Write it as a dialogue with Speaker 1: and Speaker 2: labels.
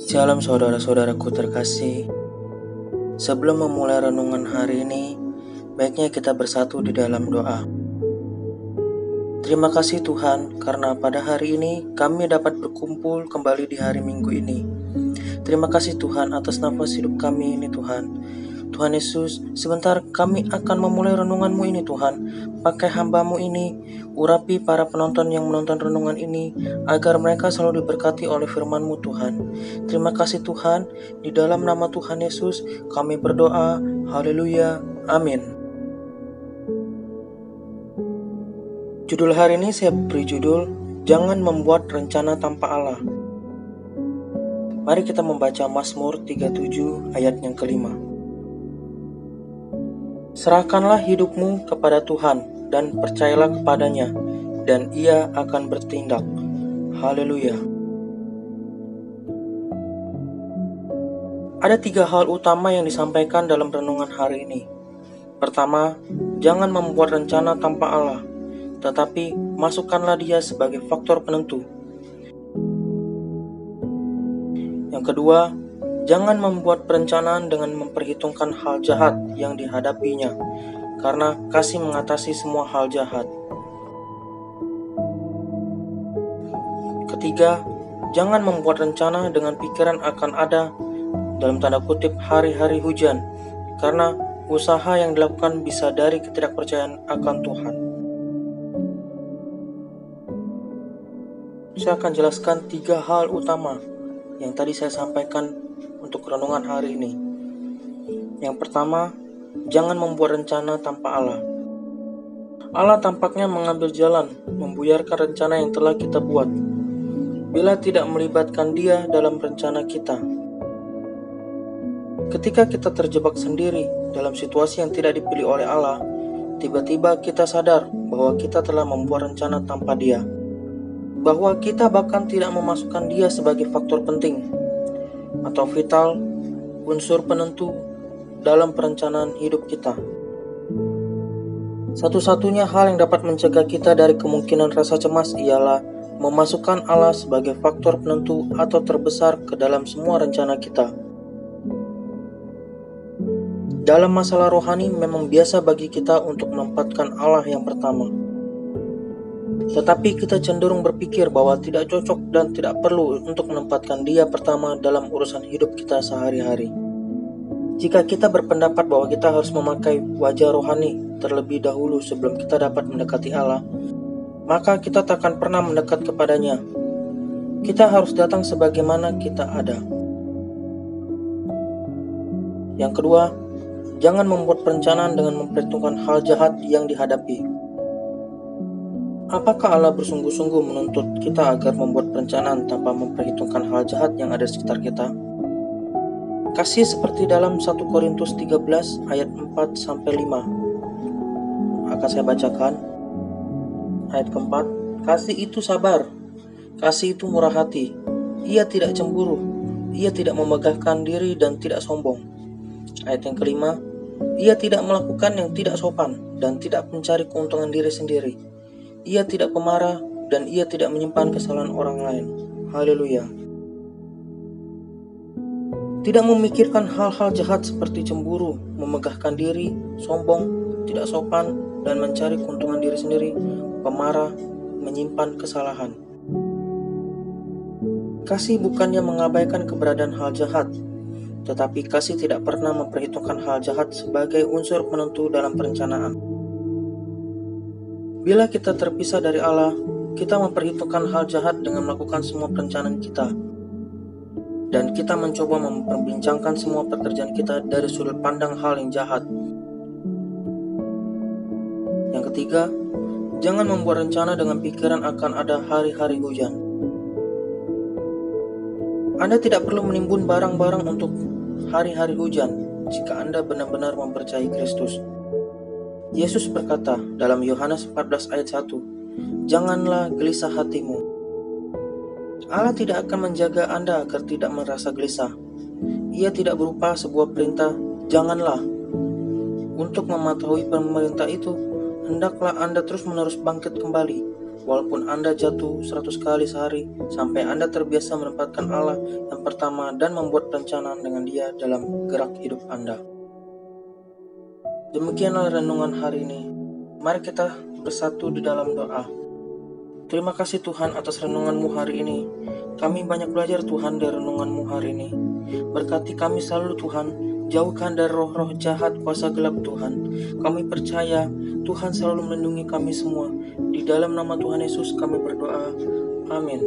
Speaker 1: Shalom saudara-saudaraku terkasih. Sebelum memulai renungan hari ini, baiknya kita bersatu di dalam doa. Terima kasih Tuhan, karena pada hari ini kami dapat berkumpul kembali di hari Minggu ini. Terima kasih Tuhan atas nafas hidup kami ini Tuhan. Tuhan Yesus, sebentar kami akan memulai renungan-Mu ini Tuhan. Pakai hamba-Mu ini, urapi para penonton yang menonton renungan ini, agar mereka selalu diberkati oleh firman-Mu Tuhan. Terima kasih Tuhan, di dalam nama Tuhan Yesus kami berdoa, haleluya, amin. Judul hari ini saya beri judul, Jangan Membuat Rencana Tanpa Allah. Mari kita membaca Mazmur 37 ayat yang kelima. Serahkanlah hidupmu kepada Tuhan dan percayalah kepadanya, dan Ia akan bertindak. Haleluya. Ada 3 hal utama yang disampaikan dalam renungan hari ini. Pertama, jangan membuat rencana tanpa Allah, tetapi masukkanlah Dia sebagai faktor penentu. Yang kedua, jangan membuat perencanaan dengan memperhitungkan hal jahat yang dihadapinya, karena kasih mengatasi semua hal jahat. Ketiga, jangan membuat rencana dengan pikiran akan ada, dalam tanda kutip, hari-hari hujan, karena usaha yang dilakukan bisa dari ketidakpercayaan akan Tuhan. Saya akan jelaskan 3 hal utama yang tadi saya sampaikan untuk renungan hari ini. Yang pertama, jangan membuat rencana tanpa Allah. Allah tampaknya mengambil jalan, membuyarkan rencana yang telah kita buat, bila tidak melibatkan Dia dalam rencana kita. Ketika kita terjebak sendiri dalam situasi yang tidak dipilih oleh Allah, tiba-tiba kita sadar bahwa kita telah membuat rencana tanpa Dia, bahwa kita bahkan tidak memasukkan Dia sebagai faktor penting atau vital, unsur penentu dalam perencanaan hidup kita. Satu-satunya hal yang dapat mencegah kita dari kemungkinan rasa cemas ialah memasukkan Allah sebagai faktor penentu atau terbesar ke dalam semua rencana kita. Dalam masalah rohani memang biasa bagi kita untuk menempatkan Allah yang pertama. Tetapi kita cenderung berpikir bahwa tidak cocok dan tidak perlu untuk menempatkan Dia pertama dalam urusan hidup kita sehari-hari. Jika kita berpendapat bahwa kita harus memakai wajah rohani terlebih dahulu sebelum kita dapat mendekati Allah, maka kita takkan pernah mendekat kepadanya. Kita harus datang sebagaimana kita ada. Yang kedua, jangan membuat perencanaan dengan memperhitungkan hal jahat yang dihadapi. Apakah Allah bersungguh-sungguh menuntut kita agar membuat perencanaan tanpa memperhitungkan hal jahat yang ada di sekitar kita? Kasih seperti dalam 1 Korintus 13 ayat 4-5. Akan saya bacakan. Ayat keempat, kasih itu sabar, kasih itu murah hati, ia tidak cemburu, ia tidak memegahkan diri dan tidak sombong. Ayat yang kelima, ia tidak melakukan yang tidak sopan dan tidak mencari keuntungan diri sendiri. Ia tidak pemarah dan ia tidak menyimpan kesalahan orang lain. Haleluya. Tidak memikirkan hal-hal jahat seperti cemburu, memegahkan diri, sombong, tidak sopan, dan mencari keuntungan diri sendiri, pemarah, menyimpan kesalahan. Kasih bukannya mengabaikan keberadaan hal jahat, tetapi kasih tidak pernah memperhitungkan hal jahat sebagai unsur penentu dalam perencanaan. Bila kita terpisah dari Allah, kita memperhitungkan hal jahat dengan melakukan semua perencanaan kita. Dan kita mencoba memperbincangkan semua pekerjaan kita dari sudut pandang hal yang jahat. Yang ketiga, jangan membuat rencana dengan pikiran akan ada hari-hari hujan. Anda tidak perlu menimbun barang-barang untuk hari-hari hujan jika Anda benar-benar mempercayai Kristus. Yesus berkata dalam Yohanes 14 ayat 1, "Janganlah gelisah hatimu." Allah tidak akan menjaga Anda agar tidak merasa gelisah. Ia tidak berupa sebuah perintah, "Janganlah." Untuk mematuhi pemerintah itu, hendaklah Anda terus-menerus bangkit kembali, walaupun Anda jatuh 100 kali sehari, sampai Anda terbiasa menempatkan Allah yang pertama dan membuat rencana dengan Dia dalam gerak hidup Anda. Demikianlah renungan hari ini. Mari kita bersatu di dalam doa. Terima kasih Tuhan atas renungan-Mu hari ini. Kami banyak belajar Tuhan dari renungan-Mu hari ini. Berkati kami selalu Tuhan, jauhkan dari roh-roh jahat kuasa gelap Tuhan. Kami percaya Tuhan selalu melindungi kami semua. Di dalam nama Tuhan Yesus kami berdoa. Amin.